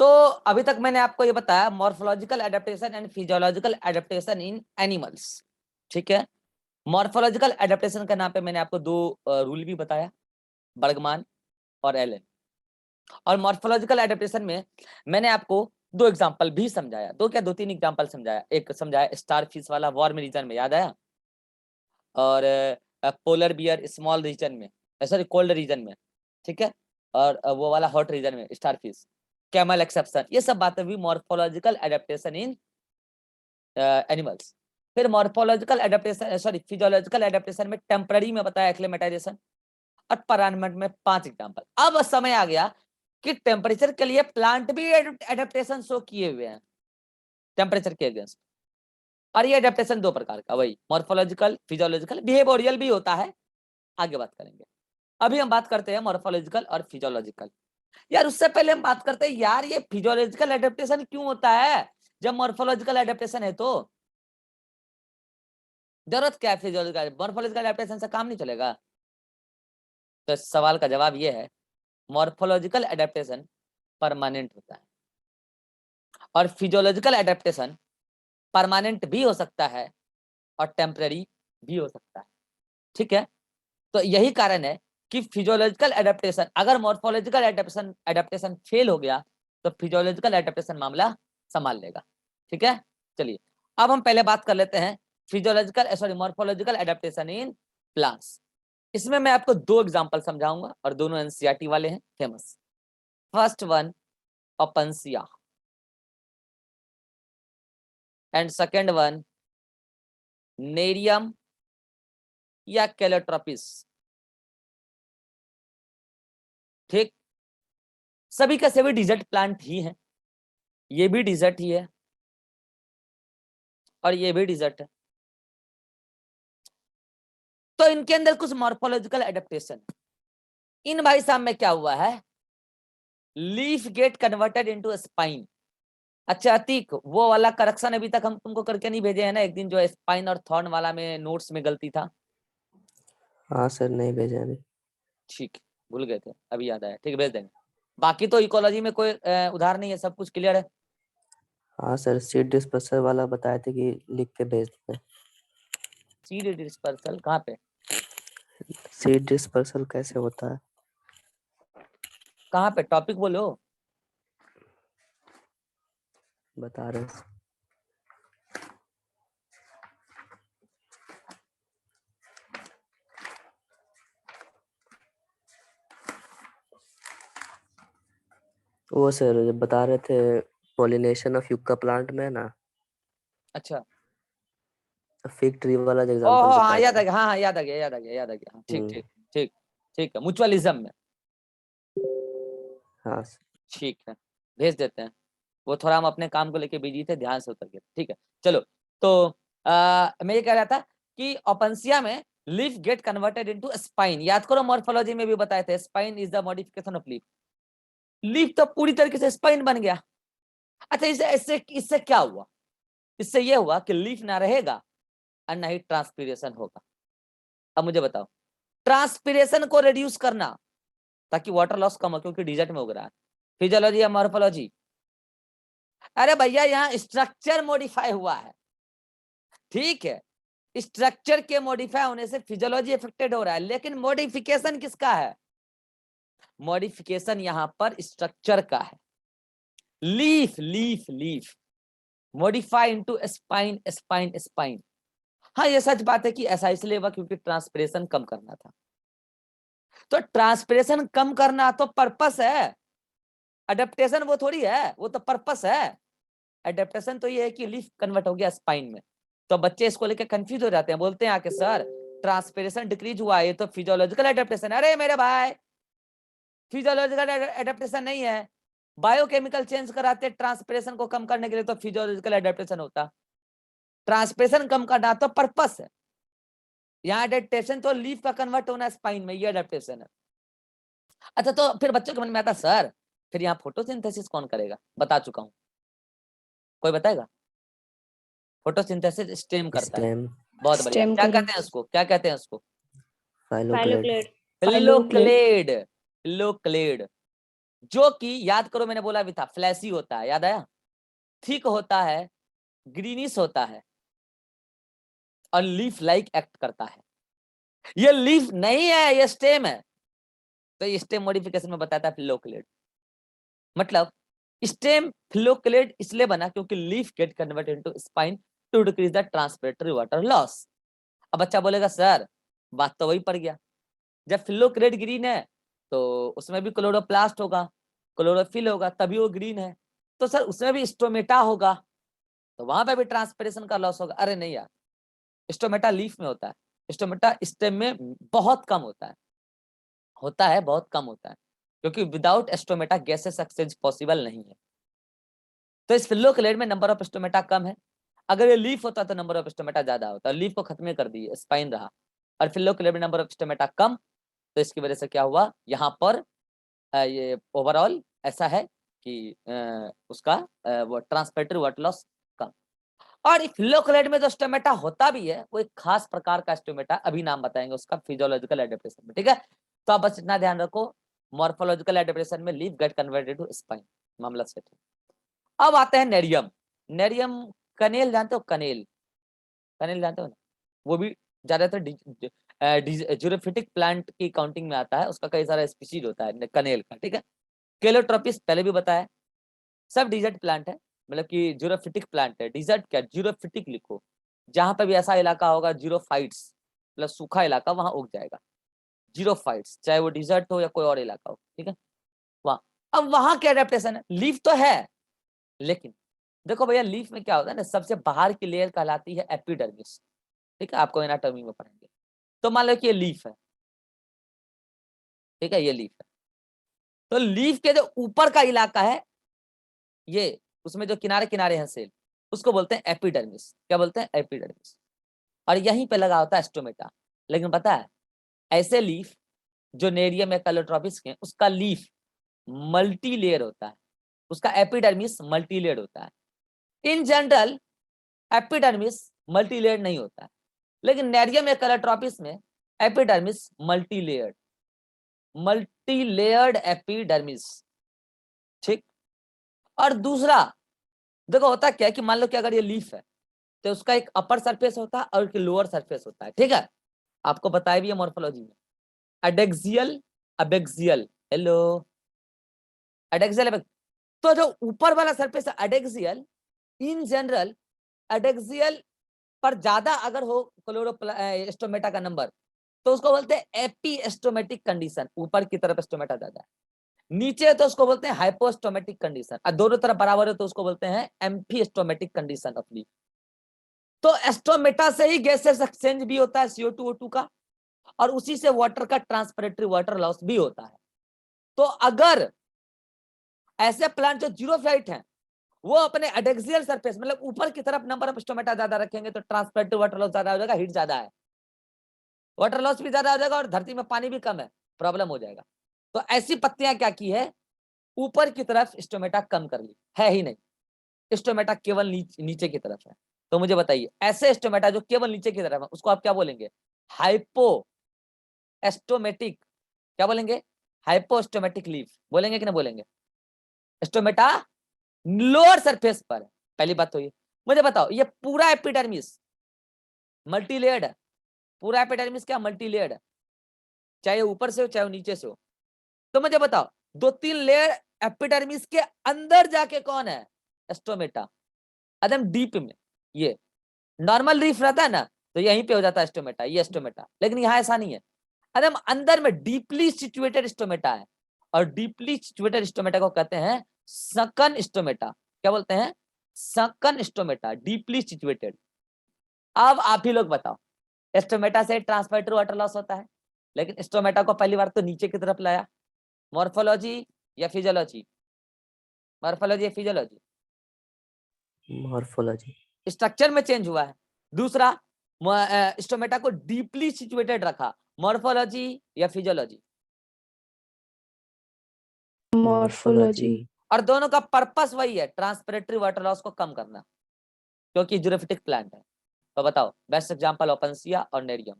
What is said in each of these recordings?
तो अभी तक मैंने आपको ये बताया morphological adaptation and physiological adaptation in animals. ठीक है, मॉर्फोलॉजिकल एडेप्टेशन के नाम पे मैंने आपको दो रूल भी बताया, बर्गमान और एलन। और मॉर्फोलॉजिकल एडेप्टेशन में मैंने आपको दो एग्जांपल भी समझाया, दो क्या दो तीन एग्जांपल समझाया। एक समझाया स्टारफिश वाला वार्म रीजन में, याद आया, और पोलर बियर स्मॉल रीजन में, सॉरी कोल्ड रीजन में, ठीक है, और वो वाला हॉट रीजन में स्टारफिश, कैमल एक्सेप्शन, ये सब बातें हुई मॉर्फोलॉजिकल एडेप्टेशन इन एनिमल्स। फिर morphological adaptation sorry physiological adaptation में टेम्पररी में बताया एक्लेमेटाइजेशन और परमानेंट में 5 एग्जांपल। अब समय आ गया कि टेम्परेचर के लिए प्लांट भी एडेप्टेशन शो किए हुए हैं टेम्परेचर के अगेंस्ट। और ये एडेप्टेशन दो प्रकार का, वही मॉर्फोलॉजिकल फिजियोलॉजिकल, बिहेवियरल भी होता है, आगे बात करेंगे। अभी हम बात करते हैं मॉर्फोलॉजिकल और फिजियोलॉजिकल। यार उससे पहले हम बात करते हैं यार ये फिजियोलॉजिकल एडेप्टेशन क्यों होता है जब मॉर्फोलॉजिकल एडेप्टेशन है, तो जरूरत क्या है फिजियोलॉजिकल, मॉर्फोलॉजिकल एडेप्टेशन से काम नहीं चलेगा। तो इस सवाल का जवाब ये है, मॉर्फोलॉजिकल एडेप्टेशन परमानेंट होता है और फिजियोलॉजिकल एडेप्टेशन परमानेंट भी हो सकता है और टेम्पररी भी हो सकता है। ठीक है, तो यही कारण है कि फिजियोलॉजिकल एडेप्टेशन, अगर मॉर्फोलॉजिकल एडेप्टेशन फेल हो गया तो फिजियोलॉजिकल एडेप्टेशन मामला संभाल लेगा। ठीक है, चलिए अब हम पहले बात कर लेते हैं physiological sorry morphological adaptation in plants. इसमें मैं आपको दो एग्जांपल समझाऊंगा और दोनों एनसीईआरटी वाले हैं, famous. First one opuntia and second one nerium या कैलोट्रोपिस। ठीक, सभी का सभी डिजर्ट प्लांट ही है, ये भी डिजर्ट ही है और ये भी डिजर्ट है। तो इनके अंदर कुछ मॉर्फोलॉजिकल एडेप्टेशन, इन भाई साहब में क्या हुआ है, leaf get converted into spine. अच्छा अतीक, वो वाला करेक्शन अभी तक हम तुमको करके नहीं भेजे हैं ना, एक दिन जो स्पाइन और थॉर्न वाला में नोट्स में गलती था। हाँ सर, नहीं भेजा अभी। ठीक, भूल गए थे, अभी याद आया, ठीक भेज देंगे। बाकी तो इकोलॉजी में कोई उधार नहीं है, सब कुछ क्लियर है। हाँ सर, सीट डिस्पर्सल वाला बताए थे कि लिख के भेज दें। सीड डिस्पर्सल कहाँ पे, सीट डिस्पर्सल कैसे होता है? कहाँ पे, टॉपिक बोलो। बता रहे हैं। वो सर जब बता रहे थे पॉलिनेशन ऑफ युक्का प्लांट में ना, अच्छा, फिग ट्री वाला जो एग्जांपल ओहो हाँ बताए याद आ थे। गया, हाँ हाँ याद आ गया, याद आ गया, याद आ गया, हाँ, ठीक हम्म। ठीक ठीक। ठीक है, म्यूचुअलिज्म में, हाँ सर। ठीक है, भेज देते हैं। वो थोड़ा हम अपने काम को लेके बिजी थे, ध्यान से उतर गए, ठीक है। चलो, तो मैं ये कह रहा था कि ओपेंसिया में leaf get converted into spine, याद करो मॉर्फोलॉजी में भी बताए थे, spine is the modification of leaf. Leaf तो पूरी तरीके से स्पाइन बन गया। अच्छा, इससे इससे इससे क्या हुआ, इससे ये हुआ कि लीफ ना रहेगा और ना ही ट्रांसपीरेशन होगा। अब मुझे बताओ, ट्रांसपीरेशन को रिड्यूस करना ताकि वाटर लॉस कम हो, क्योंकि डिजर्ट में उग रहा है, फिजियोलॉजी या मॉर्फोलॉजी? अरे भैया यहाँ स्ट्रक्चर मॉडिफाई हुआ है, ठीक है, स्ट्रक्चर के मॉडिफाई होने से फिजियोलॉजी इफेक्टेड हो रहा है, लेकिन मॉडिफिकेशन किसका है, मॉडिफिकेशन यहाँ पर स्ट्रक्चर का है। Leaf leaf leaf modify into spine spine spine. हाँ ये सच बात है कि ऐसा इसलिए हुआ क्योंकि ट्रांसपिरेशन कम करना था। तो ट्रांसपिरेशन कम करना तो पर्पस है, अडेप्टेशन वो थोड़ी है, वो तो पर्पस है। एडेप्टेशन तो ये है कि लीफ कन्वर्ट हो गया स्पाइन में। तो बच्चे इसको लेके कंफ्यूज हो जाते हैं, बोलते हैं आके सर ट्रांसपिरेशन डिक्रीज हुआ है, ये तो फिजियोलॉजिकल एडेप्टेशन। अरे मेरे भाई, फिजियोलॉजिकल एडेप्टेशन नहीं है, बायोकेमिकल चेंज कराते ट्रांसपिरेशन को कम करने के लिए, तो फिजियोलॉजिकल एडेप्टेशन होता। ट्रांसपिरेशन कम करना तो पर्पस है, यहाँ एडेप्टेशन तो लीफ का कन्वर्ट होना स्पाइन में, ये एडेप्टेशन है। अच्छा, तो फिर बच्चों के मन में आता सर फिर यहाँ फोटोसिंथेसिस कौन करेगा, बता चुका हूँ, कोई बताएगा? फोटोसिंथेसिस स्टेम करता है, स्टेम। बहुत बढ़िया। स्टेम क्या करें। कहते हैं उसको, क्या कहते हैं उसको? फाइलोक्लेड। फाइलोक्लेड। फाइलोक्लेड। पिल्लोक्लेड, पिल्लोक्लेड। जो कि याद करो मैंने बोला भी था फ्लैशी होता है, याद आया, थिक होता है, ग्रीनिश होता है और लीफ लाइक एक्ट करता है। ये लीफ नहीं है, ये स्टेम है। तो ये स्टेम मॉडिफिकेशन में बताता है फिलोक्लेड। मतलब स्टेम फिलोक्लेड इसलिए बना क्योंकि leaf get converted into spine to decrease the transpiratory water loss. अब बच्चा बोलेगा सर बात तो वही पड़ गया, जब फिलोक्लेड ग्रीन है तो उसमें भी क्लोरोप्लास्ट होगा, क्लोरोफिल होगा, तभी वो ग्रीन है। तो सर उसमें भी स्टोमेटा होगा, तो वहां पे भी ट्रांसपिरेशन का लॉस होगा। अरे नहीं यार, स्टोमेटा लीफ में होता है, स्टोमेटा स्टेम में बहुत कम होता है बहुत कम होता है, क्योंकि without stomata gases exchange possible नहीं है। तो इस फिलोक्लेड में नंबर ऑफ स्टोमेटा कम है। अगर ये लीफ होता तो नंबर ऑफ स्टोमेटा ज्यादा होता, लीफ को खत्म कर दिए, स्पाइन रहा, और फिलोक्लेड में नंबर ऑफ स्टोमेटा कम, तो इसकी वजह से क्या हुआ यहाँ पर ये ओवरऑल ऐसा है कि उसका वो ट्रांसपिरेटरी वाटर लॉस कम। और फिलोक्लेड में जो स्टोमेटा होता भी है वो एक खास प्रकार का स्टोमेटा, अभी नाम बताएंगे उसका फिजियोलॉजिकल एडेप्टेशन में, ठीक है। तो आप बस इतना ध्यान रखो, मॉर्फोलॉजिकल एडेप्टेशन में leaf get converted to spine, मामला सेट है। अब आते हैं नेरियम। नेरियम कनेल जानते हो, कनेल, कनेल जानते हो ना, वो भी ज्यादातर जीरोफिटिक प्लांट की काउंटिंग में आता है, उसका कई सारा स्पीशीज होता है कनेल का, ठीक है। केलोट्रोपिस पहले भी बताया, सब डिजर्ट प्लांट है, मतलब कि जीरोफिटिक प्लांट है। डिजर्ट क्या, जीरोफिटिक लिखो, जहां पे भी ऐसा इलाका होगा जीरोफाइट्स, मतलब सूखा इलाका, वहां उग जाएगा जीरोफाइट्स, चाहे वो डिजर्ट हो या कोई और इलाका हो, ठीक है वहां। अब वहां क्या एडेप्टेशन है, लीफ तो है, लेकिन देखो भैया लीफ में क्या होता है ना, सबसे बाहर की लेयर कहलाती है एपिडर्मिस, ठीक है, आपको एनाटॉमी में पढ़ेंगे। तो मान लो कि ये लीफ है, ठीक है, ये लीफ है, तो लीफ के जो ऊपर का इलाका है ये, उसमें जो किनारे किनारे हैं सेल, उसको बोलते हैं एपिडर्मिस। क्या बोलते हैं, एपिडर्मिस। और यहीं पे लगा होता है स्टोमेटा। लेकिन पता है ऐसे लीफ जो नेरियम या कैलोट्रोपिस के, उसका लीफ मल्टी लेयर होता है, उसका एपिडर्मिस मल्टी लेयर होता है। In general epidermis multi layer नहीं होता है, लेकिन नेरियम या कैलोट्रोपिस में एपिडर्मिस मल्टी लेयर्ड एपिडर्मिस, ठीक। और दूसरा देखो होता क्या है कि मान लो कि अगर ये लीफ है तो उसका एक अपर सरफेस होता है और एक लोअर सरफेस होता है, ठीक है। आपको बताया भी है मॉर्फोलॉजी में, एडेक्सियल, अबेक्सियल, हेलो, एडेक्सियल, तो जो ऊपर वाला सरफेस है एडेक्सियल, इन जनरल एडेक्सियल पर ज्यादा अगर हो क्लोरोस्टोमेटा का नंबर तो उसको बोलते हैं एपीस्टोमेटिक कंडीशन, ऊपर की तरफ स्टोमेटा ज्यादा है, नीचे तो उसको बोलते हैं हाइपोस्टोमेटिक कंडीशन, और दोनों तरफ बराबर है तो उसको बोलते हैं एम्फीस्टोमेटिक कंडीशन ऑफ लीफ। तो एस्टोमेटा से ही गैसेस एक्सचेंज भी होता है CO2 O2 का, और उसी से वाटर का ट्रांसपिरेटरी वाटर लॉस भी होता है। तो अगर ऐसे प्लांट जो जीरोफाइट हैं वो अपने एडेक्सियल सरफेस मतलब ऊपर की तरफ नंबर ऑफ स्टोमेटा ज्यादा रखेंगे तो ट्रांसपिरेटरी वाटर लॉस ज्यादा हो जाएगा, हीट ज्यादा है, वाटर लॉस भी ज्यादा हो जाएगा, और धरती में पानी भी कम है, प्रॉब्लम हो जाएगा। तो ऐसी पत्तियां क्या की है, ऊपर की तरफ स्टोमेटा कम कर ली है ही नहीं, स्टोमेटा केवल नीचे की तरफ है। तो मुझे बताइए ऐसे स्टोमेटा जो केवल नीचे की तरफ है उसको आप क्या बोलेंगे, हाइपो एस्टोमेटिक, क्या बोलेंगे, हाइपोस्टोमेटिक लीफ बोलेंगे कि नहीं बोलेंगे। स्टोमेटा लोअर सरफेस पर है, पहली बात तो ये। मुझे बताओ ये पूरा एपिडर्मिस मल्टी लेयर्ड है, पूरा एपिडर्मिस क्या मल्टी लेयर्ड है, चाहे ऊपर से हो चाहे नीचे से हो। तो मुझे बताओ 2-3 लेयर एपिडर्मिस के अंदर जाके कौन है, स्टोमेटा, एकदम डीप में। ये नॉर्मल लीफ रहता है ना तो यहीं पे हो जाता है स्टोमेटा, ये स्टोमेटा, लेकिन यहाँ ऐसा नहीं है, एकदम अंदर में डीपली सिचुएटेड स्टोमेटा है। और डीपली सिचुएटेड स्टोमेटा को कहते हैं सकन स्टोमेटा, क्या बोलते हैं, सकन स्टोमेटा, डीपली सिचुएटेड। अब आप ही लोग बताओ, स्टोमेटा से ट्रांसपिरेटरी वाटर लॉस होता है, लेकिन स्टोमेटा को पहली बार तो नीचे की तरफ लाया, मॉर्फोलॉजी या फिजियोलॉजी, मॉर्फोलॉजी या फिजियोलॉजी, मॉर्फोलॉजी। स्ट्रक्चर में चेंज हुआ है। दूसरा स्टोमेटा को डीपली सिचुएटेड रखा, मॉर्फोलॉजी या फिजियोलॉजी, मॉर्फोलॉजी। और दोनों का पर्पस वही है, ट्रांसपिरेटरी वाटर लॉस को कम करना, क्योंकि जीरोफिटिक प्लांट है। तो बताओ बेस्ट एग्जांपल ओपेंसिया और नेरियम।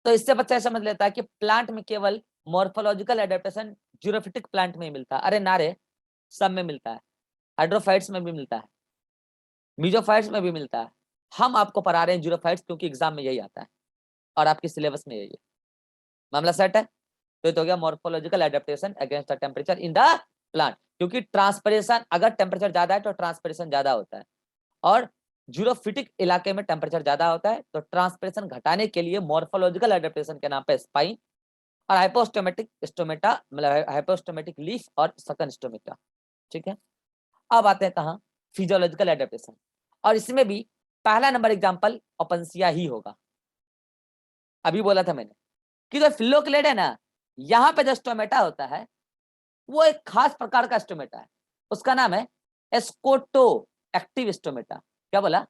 तो इससे बच्चा समझ लेता है कि प्लांट में केवल मॉर्फोलॉजिकल एडेप्टेशन जीरोफिटिक प्लांट में मिलता है? अरे ना रे, सब में मिलता है, हाइड्रोफाइट्स में भी मिलता है, मीजोफाइट्स में भी मिलता है। हम आपको पढ़ा रहे हैं जीरोफाइट्स क्योंकि एग्जाम में यही आता है और आपके सिलेबस में यही है। मामला सेट है। तो ये तो हो गया morphological adaptation against the temperature in the plant, क्योंकि ट्रांसपिरेशन, अगर टेम्परेचर ज्यादा है तो ट्रांसपिरेशन ज्यादा होता है, और जीरोफिटिक इलाके में टेम्परेचर ज्यादा होता है, तो ट्रांसपिरेशन घटाने के लिए मॉर्फोलॉजिकल एडेप्टेशन के नाम पे स्पाइन और हाइपोस्टोमेटिक स्टोमेटा, मतलब हाइपोस्टोमेटिक लीफ और सकन स्टोमेटा। ठीक है, अब आते हैं कहाँ, फिजियोलॉजिकल एडेप्टेशन, और इसमें भी पहला नंबर एग्जांपल ओपेंशिया ही होगा। अभी बोला था मैंने कि जो फिलोक्लेड है ना, यहाँ पे जो स्टोमेटा होता है वो एक खास प्रकार का स्टोमेटा है, उसका नाम है एस्कोटो एक्टिव स्टोमेटा। क्या बोला?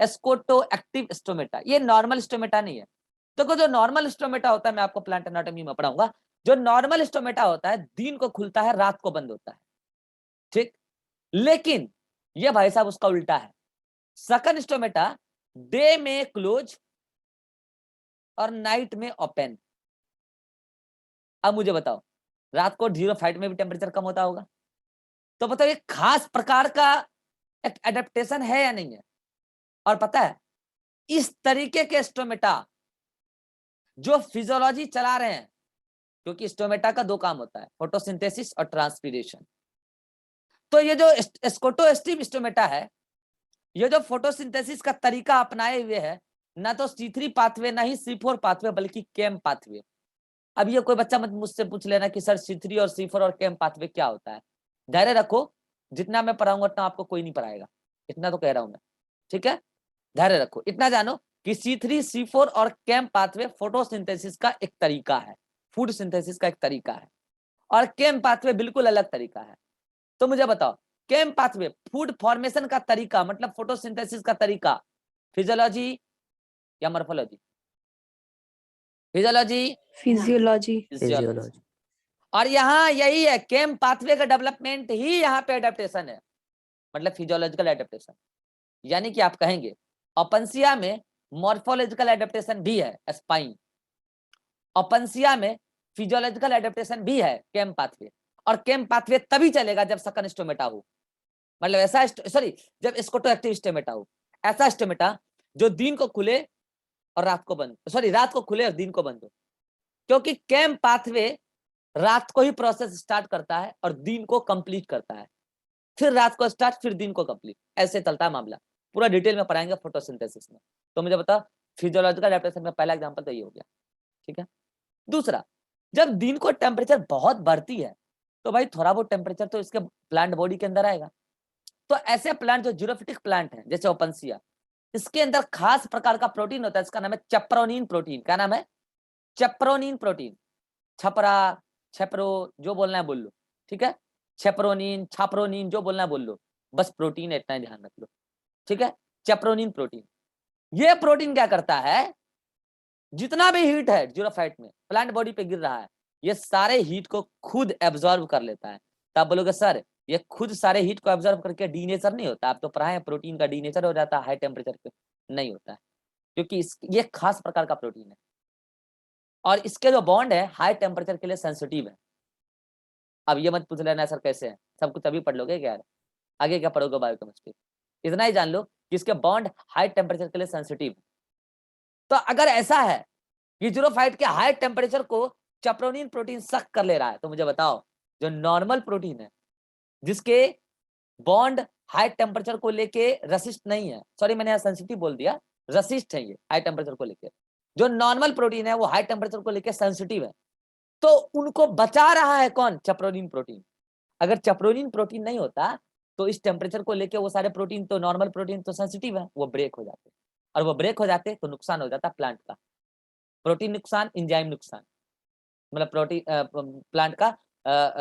एस्कोटो एक्टिव स्टोमेटा। ये नॉर्मल स्टोमेटा नहीं है। तो जो नॉर्मल स्टोमेटा होता है, मैं आपको प्लांट एनाटॉमी में पढ़ाऊंगा, जो नॉर्मल स्टोमेटा होता है दिन को खुलता है, रात को बंद होता है। ठीक, लेकिन ये भाई साहब उसका उल्टा है। सकन स्टोमेटा डे में क्लोज और नाइट में ओपन। अब मुझे बताओ, रात को 0 में भी टेम्परेचर कम होता होगा, तो बताओ ये खास प्रकार का एक एडेप्टेशन है या नहीं है? और पता है, इस तरीके के स्टोमेटा जो फिजियोलॉजी चला रहे हैं, क्योंकि स्टोमेटा का दो काम होता है, फोटोसिंथेसिस और ट्रांसपीरेशन। तो ये जो स्कोटोस्टिव स्टोमेटा है, ये जो फोटोसिंथेसिस का तरीका अपनाए हुए है, ना तो C3 पाथवे ना ही C4 पाथवे, बल्कि केम पाथवे। अब ये कोई बच्चा मत मुझसे पूछ लेना कि सर C3 और C4 और केम पाथवे क्या होता है। धैर्य रखो, जितना मैं पढ़ाऊंगा उतना आपको कोई नहीं पढ़ाएगा, इतना तो कह रहा हूं मैं। ठीक है, धैर्य रखो, इतना जानो कि C3 C4 और केम पाथवे फोटोसिंथेसिस का एक तरीका है, फूड सिंथेसिस का एक तरीका है, और केम पाथवे बिल्कुल अलग तरीका है। तो मुझे बताओ, केम पाथवे फूड फॉर्मेशन का तरीका, मतलब फोटोसिंथेसिस का तरीका, फिजियोलॉजी या मॉर्फोलॉजी? Physiology, physiology. फिजियोलॉजी। और यहाँ यही है, केम पाथवे का डेवलपमेंट ही यहाँ पे एडेप्टेशन है, मतलब फिजियोलॉजिकल एडेप्टेशन। यानी कि आप कहेंगे ओपेंशिया में मॉर्फोलॉजिकल एडेप्टेशन भी है, स्पाइन। ओपेंशिया में फिजियोलॉजिकल एडेप्टेशन भी है, केम पाथवे। और केम पाथवे तभी चलेगा जब सकन स्टोमेटा हो, मतलब ऐसा सॉरी, जब स्कोटो एक्टिव स्टोमेटा हो। ऐसा स्टोमेटा जो दिन को खुले और रात को बंद, सॉरी रात को खुले और दिन को बंद हो, क्योंकि केम पाथवे रात को ही प्रोसेस स्टार्ट करता है और दिन को कंप्लीट करता है, फिर रात को स्टार्ट, फिर दिन को कंप्लीट, ऐसे चलता है मामला। पूरा डिटेल में पढ़ाएंगे फोटोसिंथेसिस में। तो मुझे बता, फिजियोलॉजिकल एडेप्टेशन में पहला एग्जांपल तो ये हो गया। ठीक है, दूसरा, जब दिन को टेम्परेचर बहुत बढ़ती है तो भाई थोड़ा बहुत टेम्परेचर तो इसके प्लांट बॉडी के अंदर आएगा। तो ऐसे प्लांट जो जीरोफिटिक प्लांट है, जैसे ओपेंशिया, इसके अंदर खास प्रकार का प्रोटीन होता है, इसका नाम है चेप्रोनिन प्रोटीन। क्या नाम है? चेप्रोनिन प्रोटीन। छपरा, छेप्रो, जो बोलना है बोल लो। ठीक है, छेप्रोनिन, छाप्रोनिन, जो बोलना है बोल लो, बस प्रोटीन है, इतना ही ध्यान रख लो। ठीक है, चेप्रोनिन प्रोटीन। ये प्रोटीन क्या करता है, जितना भी हीट है जीरोफाइट में प्लांट बॉडी पे गिर रहा है, ये सारे हीट को खुद एब्जॉर्ब कर लेता है। तो आप बोलोगे सर ये खुद सारे हीट को एब्जॉर्ब करके डीनेचर नहीं होता? आप तो पढ़ाए हैं प्रोटीन का डीनेचर हो जाता है हाई टेम्परेचर पे। नहीं होता है, क्योंकि ये खास प्रकार का प्रोटीन है, और इसके जो बॉन्ड है हाई टेम्परेचर के लिए सेंसिटिव है। अब ये मत पूछ लेना सर कैसे है, सब कुछ अभी पढ़ लोगे क्या, आगे क्या पढ़ोगे बायोकेमिस्ट्री। इतना ही जान लो कि इसके बॉन्ड हाई टेम्परेचर के लिए सेंसिटिव है। तो अगर ऐसा है कि जीरोफाइट के हाई टेम्परेचर को चेप्रोनिन प्रोटीन सक कर ले रहा है, तो मुझे बताओ जो नॉर्मल प्रोटीन है जिसके बॉन्ड हाई टेम्परेचर को लेके रेसिस्ट नहीं है, सॉरी मैंने यहाँ सेंसिटिव बोल दिया, रेसिस्ट है ये हाई टेम्परेचर को लेके, जो नॉर्मल प्रोटीन है वो हाई टेम्परेचर को लेके सेंसिटिव है, तो उनको बचा रहा है कौन? चेप्रोनिन प्रोटीन। अगर चेप्रोनिन प्रोटीन नहीं होता तो इस टेम्परेचर को लेके वो सारे प्रोटीन, तो नॉर्मल प्रोटीन तो सेंसिटिव है, वो ब्रेक हो जाते, और वो ब्रेक हो जाते तो नुकसान हो जाता प्लांट का। प्रोटीन नुकसान, एंजाइम नुकसान, मतलब प्रोटीन प्लांट का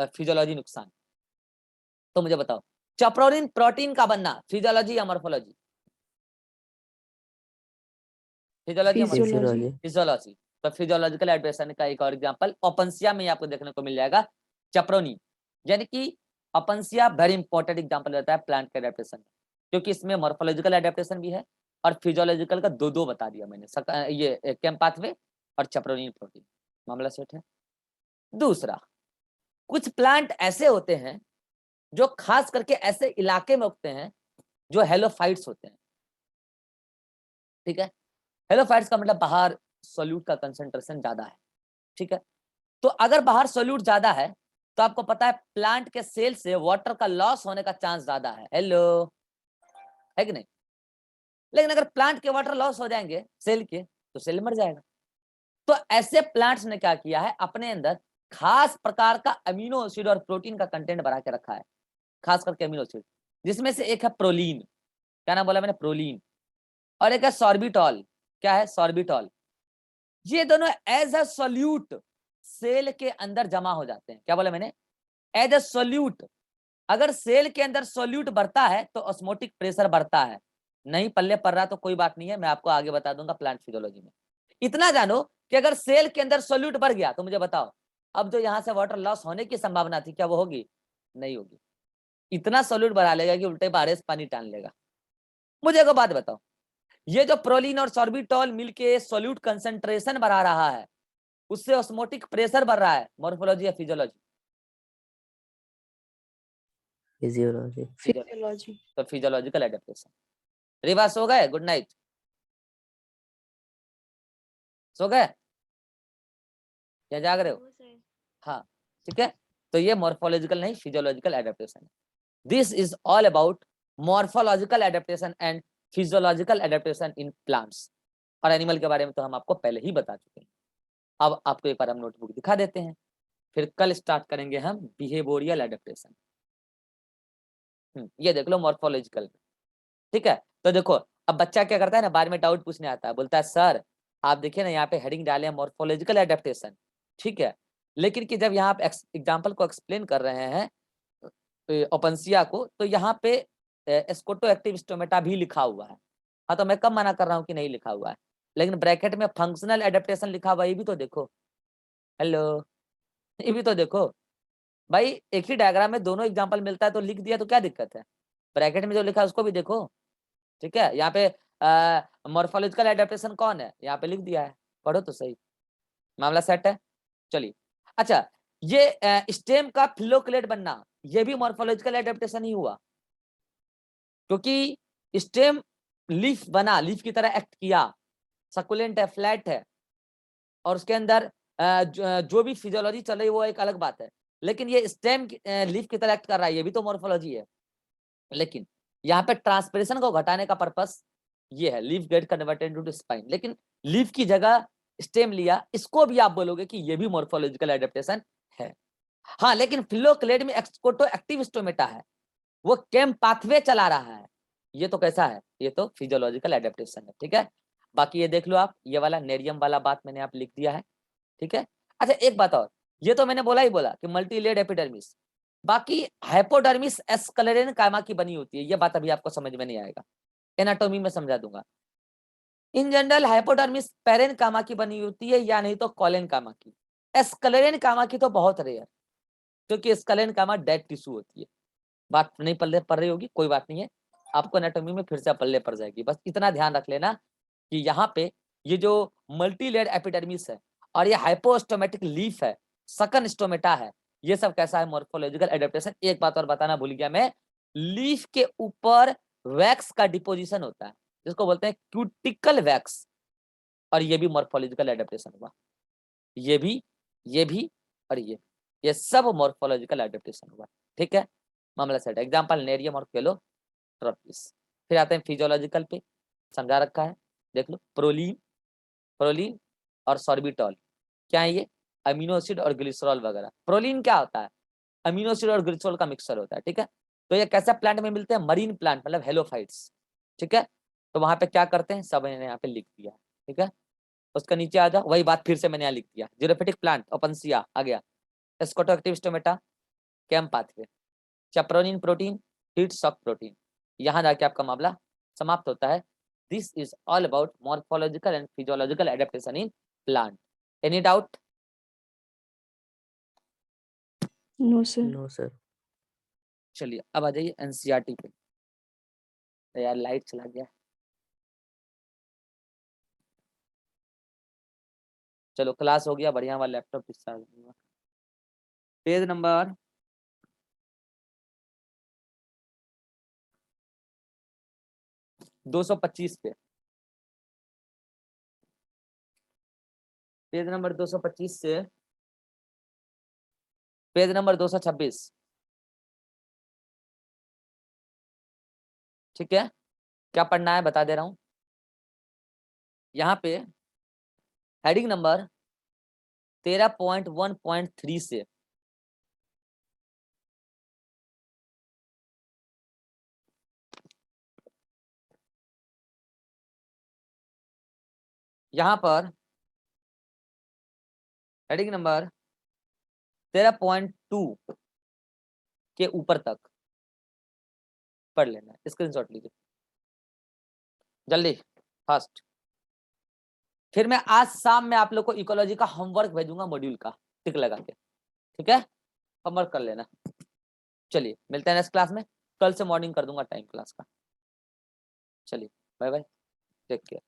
फिजियोलॉजी नुकसान। तो मुझे बताओ चेप्रोनिन प्रोटीन का बनना फिजियोलॉजी या मॉर्फोलॉजी? Physiology, physiology. फिजियोलॉजी। तो फिजियोलॉजिकल एडेप्टेशन का एक और एग्जांपल ओपेंशिया में आपको देखने को मिल जाएगा, चेप्रोनिन। यानी कि ओपेंशिया वेरी इंपॉर्टेंट एग्जांपल रहता है प्लांट के एडेप्टेशन में, क्योंकि इसमें मॉर्फोलॉजिकल एडेप्टेशन भी है और फिजियोलॉजिकल का दो दो बता दिया मैंने, ये केम पाथवे और चेप्रोनिन प्रोटीन। मामला सेट है। दूसरा, कुछ प्लांट ऐसे होते हैं जो खास करके ऐसे इलाके में उगते हैं जो हेलोफाइट्स होते हैं, ठीक है। हेलोफाइट्स का मतलब बाहर सोल्यूट का कंसंट्रेशन ज्यादा है, ठीक है। तो अगर बाहर सोल्यूट ज्यादा है तो आपको पता है प्लांट के सेल से वाटर का लॉस होने का चांस ज्यादा है, हेलो, है कि नहीं। लेकिन अगर प्लांट के वाटर लॉस हो जाएंगे सेल के तो सेल मर जाएगा। तो ऐसे प्लांट्स ने क्या किया है, अपने अंदर खास प्रकार का अमीनो एसिड और प्रोटीन का कंटेंट बढ़ा के रखा है, खास करके अमीनो एसिड, जिसमें से एक है प्रोलीन, क्या नाम बोला मैंने, प्रोलीन, और एक है सॉर्बिटॉल, क्या है, सॉर्बिटॉल। ये दोनों एज अ सोल्यूट सेल के अंदर जमा हो जाते हैं, क्या बोला मैंने, एज अ सोल्यूट। अगर सेल के अंदर सोल्यूट बढ़ता है तो ऑस्मोटिक प्रेशर बढ़ता है, नहीं पल्ले पड़ रहा तो कोई बात नहीं है, मैं आपको आगे बता दूंगा प्लांट फिजियोलॉजी में। इतना जानो कि अगर सेल के अंदर सोल्यूट बढ़ गया तो मुझे बताओ अब जो यहां से वाटर लॉस होने की संभावना थी क्या वो होगी, नहीं होगी। इतना सोल्यूट बढ़ा लेगा कि उल्टे बारिश पानी टान लेगा। मुझे एक बात बताओ, ये जो प्रोलीन और सॉर्बिटॉल मिलके सोल्यूट कंसंट्रेशन बढ़ा रहा है, उससे ऑस्मोटिक प्रेशर बढ़ रहा है, मॉर्फोलॉजी या फिजियोलॉजी, फिजियोलॉजी। फिजियोलॉजी। तो फिजियोलॉजिकल एडेप्टेशन। रिवा सो गए, गुड नाइट, सो गए या जाग रहे हो, हाँ, ठीक है। तो ये मॉर्फोलॉजिकल नहीं फिजियोलॉजिकल एडेप्टेशन है। This is all about morphological adaptation and physiological adaptation in plants. और एनिमल के बारे में तो हम आपको पहले ही बता चुके हैं। अब आपको एक बार हम नोटबुक दिखा देते हैं, फिर कल स्टार्ट करेंगे हम बिहेवियरल एडेप्टेशन। ये देख लो मॉर्फोलॉजिकल, ठीक है। तो देखो अब बच्चा क्या करता है ना, बाद में डाउट पूछने आता है, बोलता है सर आप देखिए ना यहाँ पे हेडिंग डाले हैं मॉर्फोलॉजिकल एडेप्टेशन, ठीक है, लेकिन कि जब यहाँ पे एग्जाम्पल को एक्सप्लेन कर रहे हैं ओपनसिया को, तो यहाँ पे एस्कोटो एक्टिव स्टोमेटा भी लिखा हुआ है। हाँ तो मैं कब मना कर रहा हूँ कि नहीं लिखा हुआ है, लेकिन ब्रैकेट में फंक्शनल एडेप्टेशन लिखा हुआ है, ये भी तो देखो, हेलो, ये भी तो देखो भाई, एक ही डायग्राम में दोनों एग्जाम्पल मिलता है तो लिख दिया तो क्या दिक्कत है, ब्रैकेट में जो लिखा है उसको भी देखो, ठीक है। यहाँ पे मॉर्फोलॉजिकल एडेप्टेशन कौन है, यहाँ पे लिख दिया है, पढ़ो तो सही, मामला सेट है। चलिए अच्छा, ये स्टेम का फिलोक्लेट बनना ये भी मॉर्फोलॉजिकल एडेप्टेशन ही हुआ, क्योंकि स्टेम लीफ बना, लीफ की तरह एक्ट किया, सकुलेंट है, फ्लैट है, और उसके अंदर जो भी फिजियोलॉजी चल रही है वो एक अलग बात है, लेकिन ये स्टेम लीफ की तरह एक्ट कर रहा है, ये भी तो मॉर्फोलॉजी है। लेकिन यहाँ पे ट्रांसपिरेशन को घटाने का पर्पस ये है, leaf get converted to spine, लेकिन लीफ की जगह स्टेम लिया, इसको भी आप बोलोगे कि ये भी मॉर्फोलॉजिकल एडेप्टेशन है। हाँ लेकिन फिलोक्लेड में एक्सकोटो एक्टिव स्टोमेटा है, वो केम पाथवे चला रहा है, ये तो कैसा है, ये तो फिजियोलॉजिकल एडेप्टेशन है, ठीक है। बाकी ये देख लो आप, ये वाला नेरियम वाला बात मैंने आप लिख दिया है, ठीक है। अच्छा एक बात और, ये तो मैंने बोला ही बोला कि मल्टी लेयर्ड एपिडर्मिस, बाकी हाइपोडर्मिस एस्क्लेरन कामा की बनी होती है, ये बात अभी आपको समझ में नहीं आएगा, एनाटॉमी में समझा दूंगा। इन जनरल हाइपोडर्मिस पेरेन कामा की बनी होती है या नहीं तो कॉलेन कामा की, एस्क्लेरन कामा की तो बहुत रेयर, क्योंकि स्केलेन कामा डेड टिश्यू होती है। बात नहीं पल्ले पड़ रही होगी, कोई बात नहीं है, आपको एनाटॉमी में फिर से पल्ले पड़ जाएगी, बस इतना ध्यान रख लेना कि यहाँ पे ये जो मल्टी लेयर्ड एपिडर्मिस है और ये हाइपोस्टोमेटिक लीफ है, सकन स्टोमेटा है, ये सब कैसा है, मॉर्फोलॉजिकल एडेप्टेशन। एक बात और बताना भूल गया मैं, लीफ के ऊपर वैक्स का डिपोजिशन होता है जिसको बोलते हैं क्यूटिकल वैक्स, और ये भी मॉर्फोलॉजिकल एडेप्टेशन हुआ, ये भी और ये सब मॉर्फोलॉजिकल एडेप्टेशन हुआ, ठीक है। मामला सेट, एग्जांपल नेरियम और केलोट्रॉपिस। फिर आते हैं फिजियोलॉजिकल पे, समझा रखा है, देख लो, प्रोलीन, प्रोलीन और सॉर्बिटॉल, क्या है ये, अमीनो एसिड और ग्लिसरॉल वगैरह। प्रोलीन क्या होता है, अमीनो एसिड और ग्लिसरॉल का मिक्सचर होता है, ठीक है। तो ये कैसे प्लांट में मिलते हैं, मरीन प्लांट मतलब हेलोफाइट्स, ठीक है। तो वहां पे क्या करते हैं, सब मैंने यहाँ पे लिख दिया, ठीक है। उसका नीचे आ जाओ, वही बात फिर से मैंने यहाँ लिख दिया, जीरोफिटिक प्लांट ओपनसिया आ गया, scotoactive stomata, CAM pathway, chaperonin protein, heat shock protein, यहाँ जाके आपका मामला समाप्त होता है। This is all about morphological and physiological adaptation in plant. Any doubt? No sir. No sir. चलिए अब आ जाइए एनसीईआरटी पे। यार लाइट चला गया, चलो क्लास हो गया बढ़िया, वाला लैपटॉप पेज नंबर 225 पे, पेज नंबर 225 से पेज नंबर 226। ठीक है, क्या पढ़ना है बता दे रहा हूं। यहाँ पे हेडिंग नंबर 13.1.3 से यहाँ पर हेडिंग नंबर 13.2 के ऊपर तक पढ़ लेना, स्क्रीनशॉट लीजिए जल्दी फास्ट। फिर मैं आज शाम में आप लोग को इकोलॉजी का होमवर्क भेजूंगा मॉड्यूल का, टिक लगा के। ठीक है, होमवर्क कर लेना। चलिए मिलते हैं नेक्स्ट क्लास में, कल से मॉर्निंग कर दूंगा टाइम क्लास का। चलिए बाय बाय, टेक केयर।